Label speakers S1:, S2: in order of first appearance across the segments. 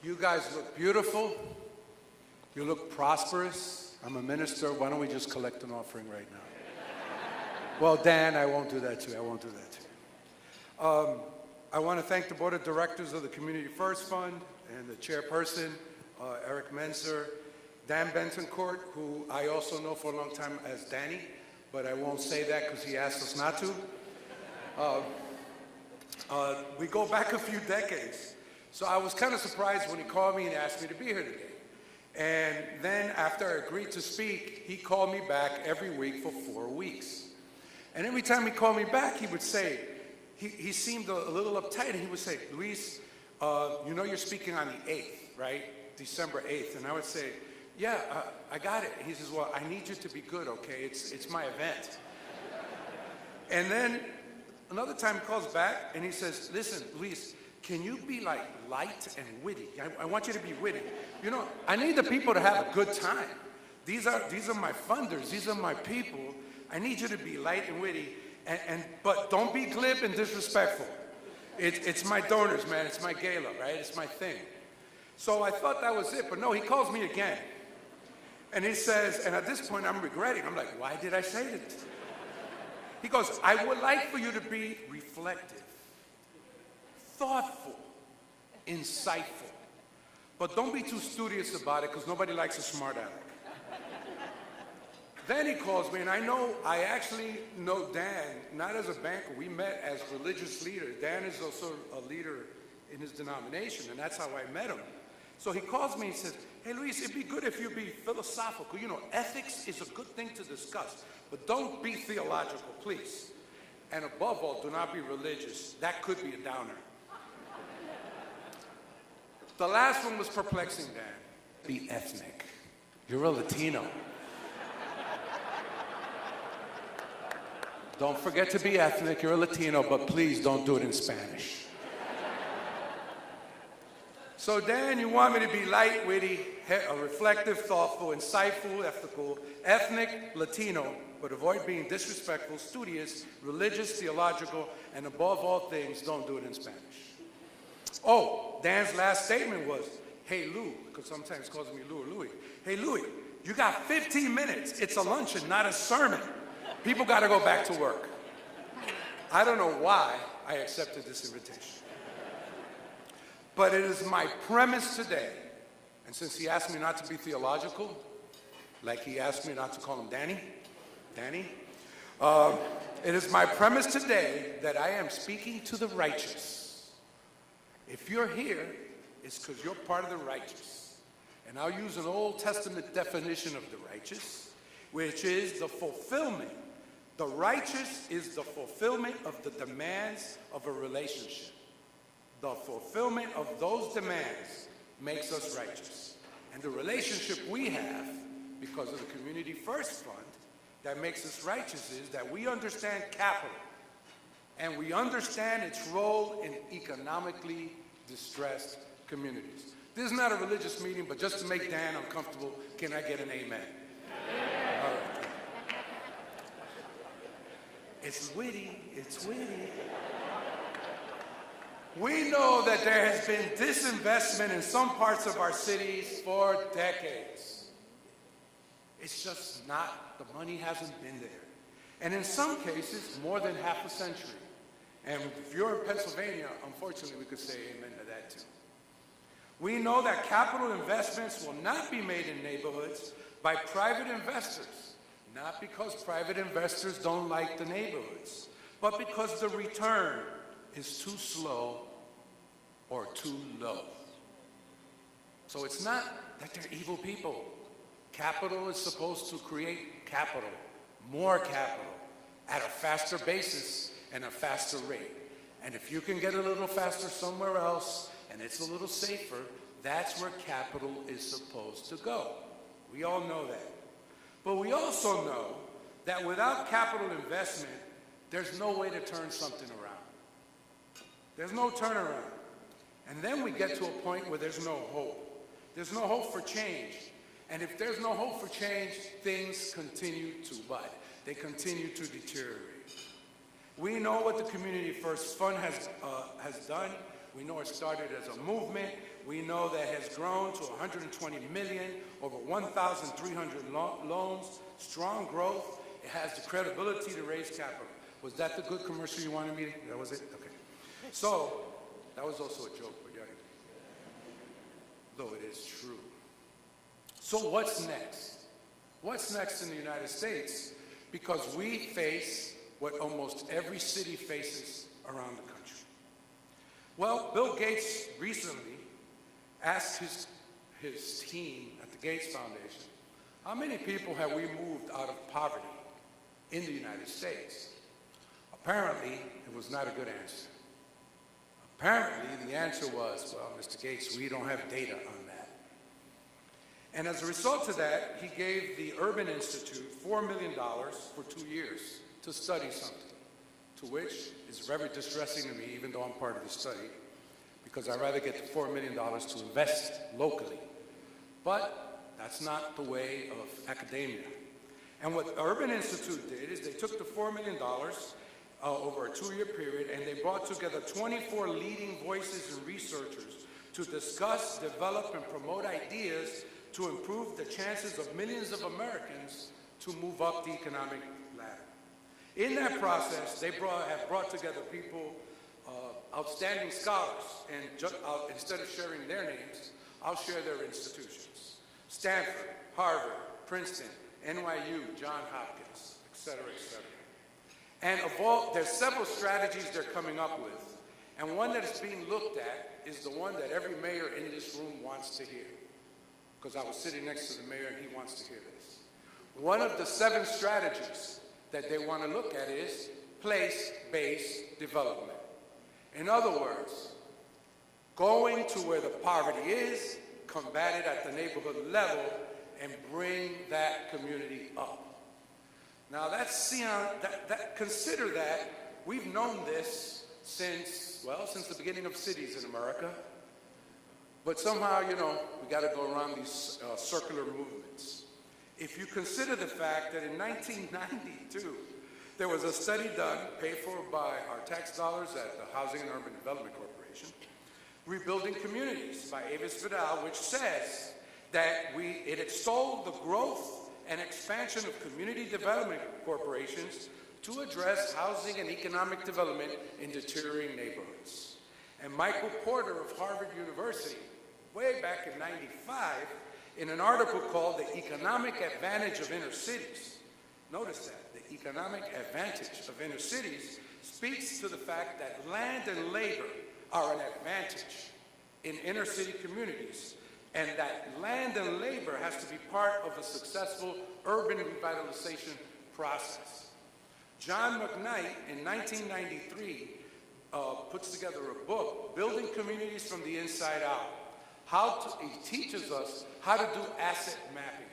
S1: You guys look beautiful. You look prosperous. I'm a minister. Why don't we just collect an offering right now? Well, Dan, I won't do that to you. I won't do that to you. I want to thank the board of directors of the Community First Fund and the chairperson, Eric Menzer, Dan Bentoncourt, who I also know for a long time as Danny, but I won't say that because he asked us not to. We go back a few decades. So I was kind of surprised when he called me and asked me to be here today. And then after I agreed to speak, he called me back every week for 4 weeks. And every time he called me back, he would say, he seemed a little uptight, and he would say, Luis, you know you're speaking on the 8th, right? December 8th. And I would say, yeah, I got it. He says, well, I need you to be good, okay? It's my event. And then another time he calls back, and he says, listen, Luis, can you be like light and witty? I want you to be witty. You know, I need the people to have a good time. These are my funders. These are my people. I need you to be light and witty, but don't be glib and disrespectful. It's my donors, man. It's my gala, right? It's my thing. So I thought that was it, but no, he calls me again. And he says, and at this point I'm regretting. I'm like, why did I say that? He goes, I would like for you to be reflective, thoughtful, insightful, but don't be too studious about it because nobody likes a smart aleck. Then he calls me, and I actually know Dan, not as a banker. We met as religious leaders. Dan is also a leader in his denomination, and that's how I met him. So he calls me and says, hey, Luis, it'd be good if you be philosophical. You know, ethics is a good thing to discuss, but don't be theological, please. And above all, do not be religious. That could be a downer. The last one was perplexing, Dan. Be ethnic. You're a Latino. Don't forget to be ethnic. You're a Latino, but please don't do it in Spanish. So, Dan, you want me to be light, witty, reflective, thoughtful, insightful, ethical, ethnic, Latino, but avoid being disrespectful, studious, religious, theological, and above all things, don't do it in Spanish. Oh, Dan's last statement was, hey, Lou, because sometimes he calls me Lou or Louie. Hey, Louie, you got 15 minutes. It's a luncheon, not a sermon. People got to go back to work. I don't know why I accepted this invitation. But it is my premise today, and since he asked me not to be theological, like he asked me not to call him Danny, it is my premise today that I am speaking to the righteous. If you're here, it's because you're part of the righteous. And I'll use an Old Testament definition of the righteous, which is the fulfillment. The righteous is the fulfillment of the demands of a relationship. The fulfillment of those demands makes us righteous. And the relationship we have, because of the Community First Fund, that makes us righteous is that we understand capital, and we understand its role in economically distressed communities. This is not a religious meeting, but just to make Dan uncomfortable, can I get an amen? All right. It's witty, it's witty. We know that there has been disinvestment in some parts of our cities for decades. It's just not, the money hasn't been there. And in some cases, more than half a century. And if you're in Pennsylvania, unfortunately, we could say amen to that too. We know that capital investments will not be made in neighborhoods by private investors, not because private investors don't like the neighborhoods, but because the return is too slow or too low. So it's not that they're evil people. Capital is supposed to create capital, more capital, at a faster basis and a faster rate. And if you can get a little faster somewhere else, and it's a little safer, that's where capital is supposed to go. We all know that. But we also know that without capital investment, there's no way to turn something around. There's no turnaround. And then we get to a point where there's no hope. There's no hope for change. And if there's no hope for change, things continue to what? They continue to deteriorate. We know what the Community First Fund has done. We know it started as a movement. We know that has grown to 120 million, over 1,300 loans, strong growth. It has the credibility to raise capital. Was that the good commercial you wanted me to? That was it? Okay. So, that was also a joke, but yeah, though it is true. So what's next? What's next in the United States? Because we face what almost every city faces around the country. Well, Bill Gates recently asked his team at the Gates Foundation, how many people have we moved out of poverty in the United States? Apparently, it was not a good answer. Apparently, the answer was, well, Mr. Gates, we don't have data on that. And as a result of that, he gave the Urban Institute $4 million for 2 years to study something, to which is very distressing to me, even though I'm part of the study, because I'd rather get the $4 million to invest locally. But that's not the way of academia. And what the Urban Institute did is they took the $4 million over a 2-year period, and they brought together 24 leading voices and researchers to discuss, develop, and promote ideas to improve the chances of millions of Americans to move up the economic ladder. In that process, they have brought together people, outstanding scholars, and instead of sharing their names, I'll share their institutions. Stanford, Harvard, Princeton, NYU, Johns Hopkins, et cetera, et cetera. And there's several strategies they're coming up with, and one that is being looked at is the one that every mayor in this room wants to hear, because I was sitting next to the mayor and he wants to hear this. One of the 7 strategies that they want to look at is place-based development. In other words, going to where the poverty is, combat it at the neighborhood level, and bring that community up. Now consider that we've known this since the beginning of cities in America, but somehow, we got to go around these circular movements. If you consider the fact that in 1992, there was a study done, paid for by our tax dollars at the Housing and Urban Development Corporation, Rebuilding Communities by Avis Vidal, which says that it extolled the growth and expansion of community development corporations to address housing and economic development in deteriorating neighborhoods. And Michael Porter of Harvard University, way back in '95, in an article called The Economic Advantage of Inner Cities, notice that, the economic advantage of inner cities speaks to the fact that land and labor are an advantage in inner city communities, and that land and labor has to be part of a successful urban revitalization process. John McKnight, in 1993, puts together a book, Building Communities from the Inside Out. He teaches us how to do asset mapping.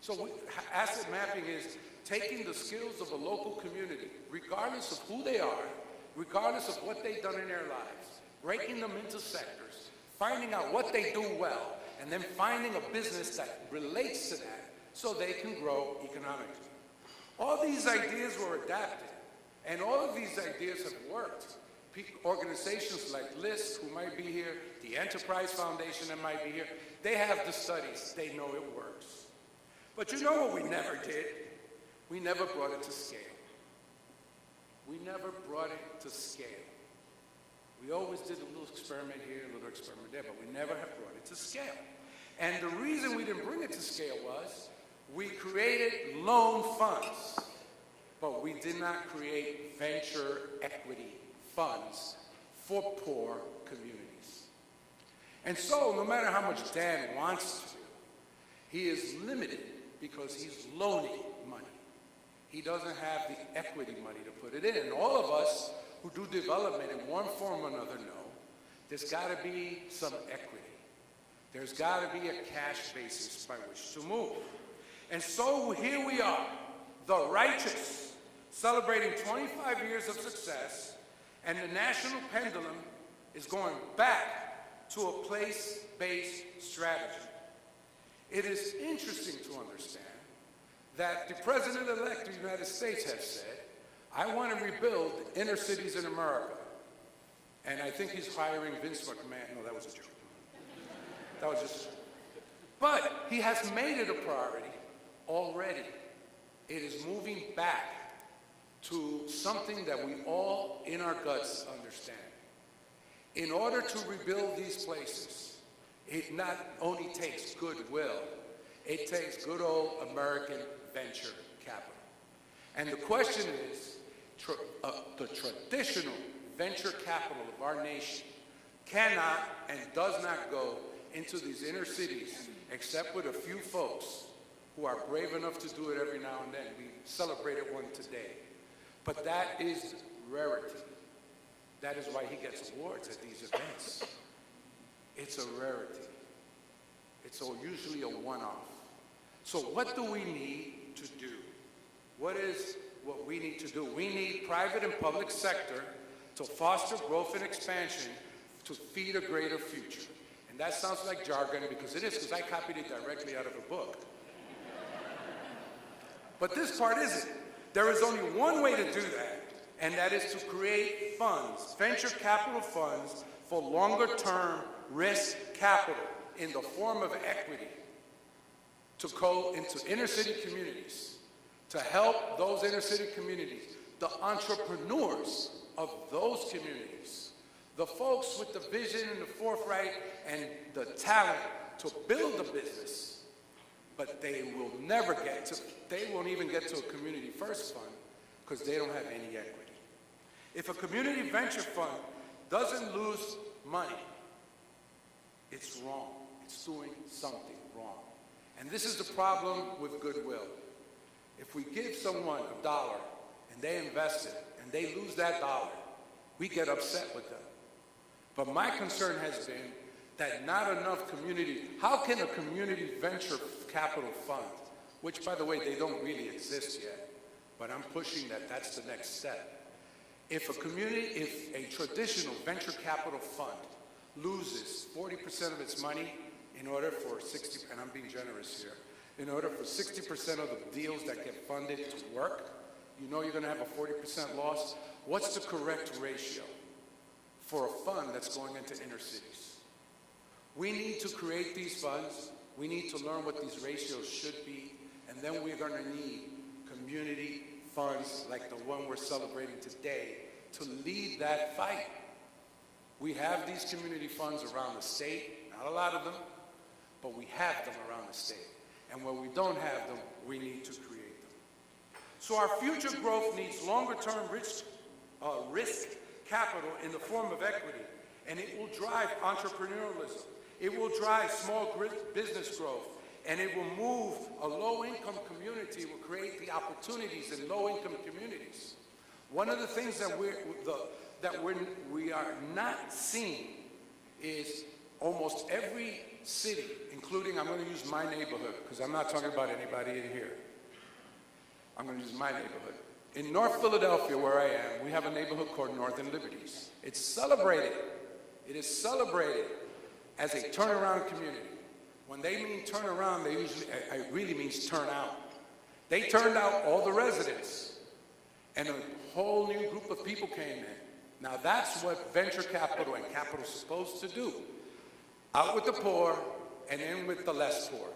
S1: So asset mapping is taking the skills of a local community, regardless of who they are, regardless of what they've done in their lives, breaking them into sectors, finding out what they do well, and then finding a business that relates to that so they can grow economically. All these ideas were adapted, and all of these ideas have worked. Organizations like LISC, who might be here, the Enterprise Foundation that might be here, they have the studies. They know it works. But you know what we never did? We never brought it to scale. We never brought it to scale. We always did a little experiment here, a little experiment there, but we never have brought it to scale. And the reason we didn't bring it to scale was we created loan funds, but we did not create venture equity funds for poor communities. And so, no matter how much Dan wants to, he is limited because he's loaning money. He doesn't have the equity money to put it in. And all of us who do development in one form or another know there's got to be some equity. There's got to be a cash basis by which to move. And so here we are, the righteous, celebrating 25 years of success, and the national pendulum is going back to a place-based strategy. It is interesting to understand that the President-elect of the United States has said, I want to rebuild inner cities in America. And I think he's hiring Vince McMahon. No, that was a joke. That was just a joke. But he has made it a priority already. It is moving back to something that we all in our guts understand. In order to rebuild these places, it not only takes goodwill, it takes good old American venture capital. And the question is, the traditional venture capital of our nation cannot and does not go into these inner cities except with a few folks who are brave enough to do it every now and then. We celebrated one today. But that is rarity. That is why he gets awards at these events. It's a rarity. It's usually a one-off. So what do we need to do? What is what we need to do? We need private and public sector to foster growth and expansion to feed a greater future. And that sounds like jargon because it is, because I copied it directly out of a book. But this part isn't. There is only one way to do that, and that is to create funds, venture capital funds for longer-term risk capital in the form of equity to go into inner-city communities, to help those inner-city communities, the entrepreneurs of those communities, the folks with the vision and the forthright and the talent to build a business, but they will never get to, they won't even get to a community first fund because they don't have any equity. If a community venture fund doesn't lose money, it's wrong. It's doing something wrong. And this is the problem with goodwill. If we give someone $1 and they invest it and they lose that $1, we get upset with them. But my concern has been that not enough community, how can a community venture capital fund, which by the way, they don't really exist yet, but I'm pushing that that's the next step. If a traditional venture capital fund loses 40% of its money in order for 60, and I'm being generous here, in order for 60% of the deals that get funded to work, you know you're gonna have a 40% loss. What's the correct ratio for a fund that's going into inner cities? We need to create these funds. We need to learn what these ratios should be, and then we're going to need community funds like the one we're celebrating today to lead that fight. We have these community funds around the state, not a lot of them, but we have them around the state. And where we don't have them, we need to create them. So our future growth needs longer-term risk capital in the form of equity, and it will drive entrepreneurialism. It will drive small business growth, and it will move a low-income community, will create the opportunities in low-income communities. One of the things that we are not seeing is almost every city, including, I'm going to use my neighborhood, because I'm not talking about anybody in here. I'm going to use my neighborhood. In North Philadelphia, where I am, we have a neighborhood called Northern Liberties. It's celebrated. It is celebrated as a turnaround community. When they mean turn around, they usually, it really means turn out. They turned out all the residents, and a whole new group of people came in. Now that's what venture capital and capital is supposed to do. Out with the poor and in with the less poor,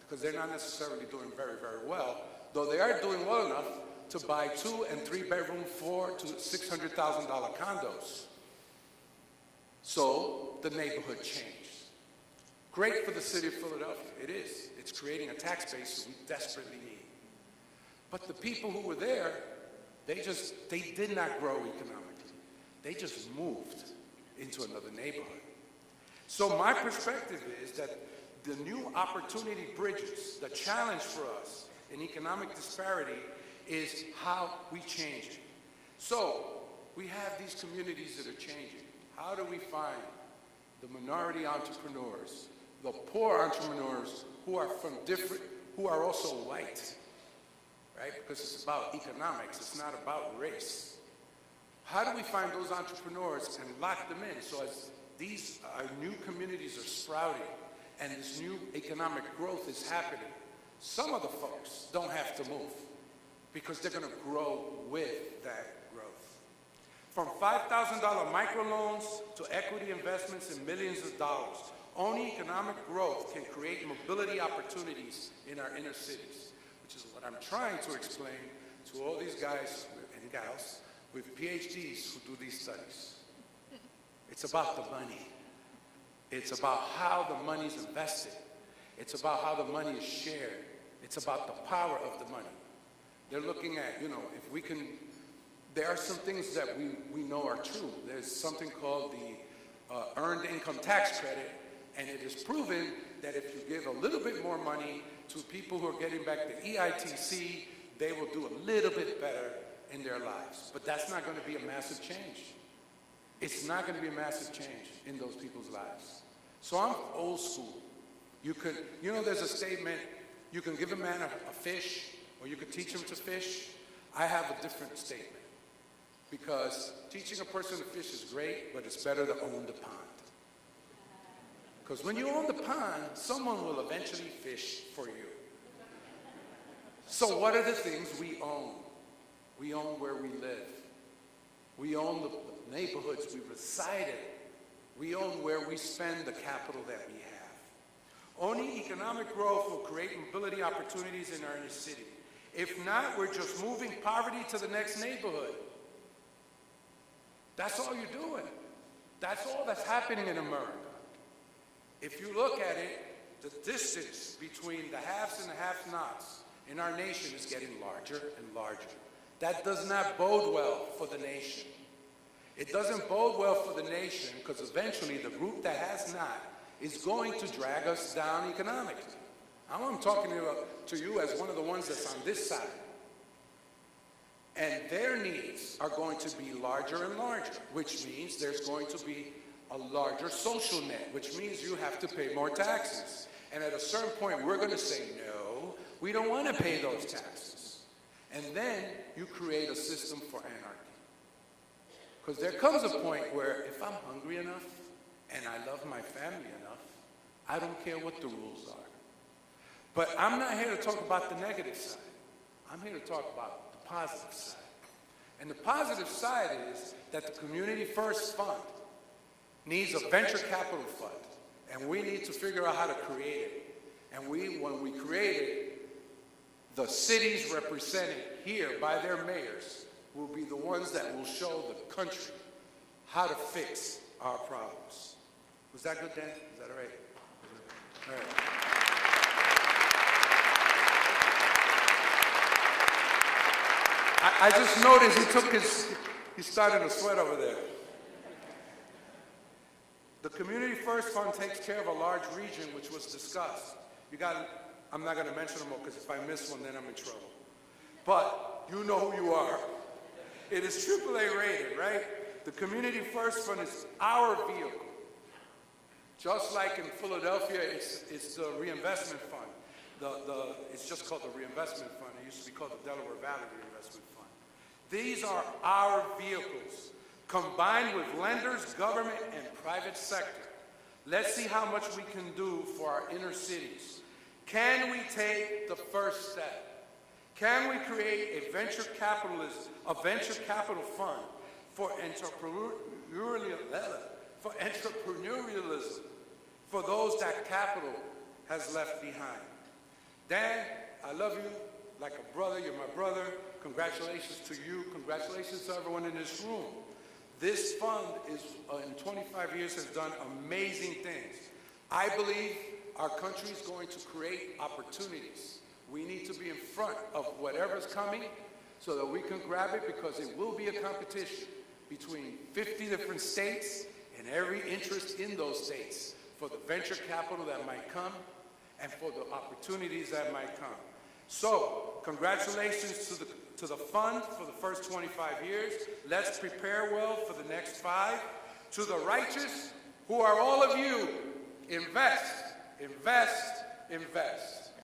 S1: because they're not necessarily doing very, very well, though they are doing well enough to buy 2- and 3-bedroom, $400,000 to $600,000 condos. So the neighborhood changed. Great for the city of Philadelphia, it is. It's creating a tax base that we desperately need. But the people who were there, they did not grow economically. They just moved into another neighborhood. So my perspective is that the new opportunity bridges, the challenge for us in economic disparity is how we change it. So we have these communities that are changing. How do we find the minority entrepreneurs, the poor entrepreneurs who are from different, who are also white, right? Because it's about economics, it's not about race. How do we find those entrepreneurs and lock them in so as these new communities are sprouting and this new economic growth is happening? Some of the folks don't have to move because they're going to grow with that growth. From $5,000 microloans to equity investments in millions of dollars. Only economic growth can create mobility opportunities in our inner cities, which is what I'm trying to explain to all these guys and gals with PhDs who do these studies. It's about the money. It's about how the money's invested. It's about how the money is shared. It's about the power of the money. They're looking at, if we can, there are some things that we know are true. There's something called the Earned Income Tax Credit, and it is proven that if you give a little bit more money to people who are getting back the EITC, they will do a little bit better in their lives. But that's not going to be a massive change. It's not going to be a massive change in those people's lives. So I'm old school. You could, there's a statement, you can give a man a fish, or you could teach him to fish. I have a different statement. Because teaching a person to fish is great, but it's better to own the pond. Because when you own the pond, someone will eventually fish for you. So what are the things we own? We own where we live. We own the neighborhoods we reside in. We own where we spend the capital that we have. Only economic growth will create mobility opportunities in our inner city. If not, we're just moving poverty to the next neighborhood. That's all you're doing. That's all that's happening in America. If you look at it, the distance between the haves and the have-nots in our nation is getting larger and larger. That does not bode well for the nation. It doesn't bode well for the nation because eventually the group that has not is going to drag us down economically. I'm talking to you as one of the ones that's on this side. And their needs are going to be larger and larger, which means there's going to be a larger social net, which means you have to pay more taxes. And at a certain point, we're going to say, no, we don't want to pay those taxes. And then you create a system for anarchy. Because there comes a point where if I'm hungry enough and I love my family enough, I don't care what the rules are. But I'm not here to talk about the negative side. I'm here to talk about the positive side. And the positive side is that the Community First Fund needs a venture capital fund. And we need to figure out how to create it. And when we create it, the cities represented here by their mayors will be the ones that will show the country how to fix our problems. Was that good, Dan? Is that all right? All right. I just noticed he started to sweat over there. The Community First Fund takes care of a large region which was discussed. I'm not going to mention them all because if I miss one, then I'm in trouble. But you know who you are. It is AAA rated, right? The Community First Fund is our vehicle. Just like in Philadelphia, it's the reinvestment fund. It's just called the reinvestment fund. It used to be called the Delaware Valley Reinvestment Fund. These are our vehicles, combined with lenders, government, and private sector. Let's see how much we can do for our inner cities. Can we take the first step? Can we create a venture capital fund for entrepreneurialism for those that capital has left behind? Dan, I love you like a brother. You're my brother. Congratulations to you. Congratulations to everyone in this room. This fund is, in 25 years, has done amazing things. I believe our country is going to create opportunities. We need to be in front of whatever's coming so that we can grab it, because it will be a competition between 50 different states and every interest in those states for the venture capital that might come and for the opportunities that might come. So, congratulations to the fund for the first 25 years. Let's prepare well for the next 5. To the righteous, who are all of you, invest, invest, invest.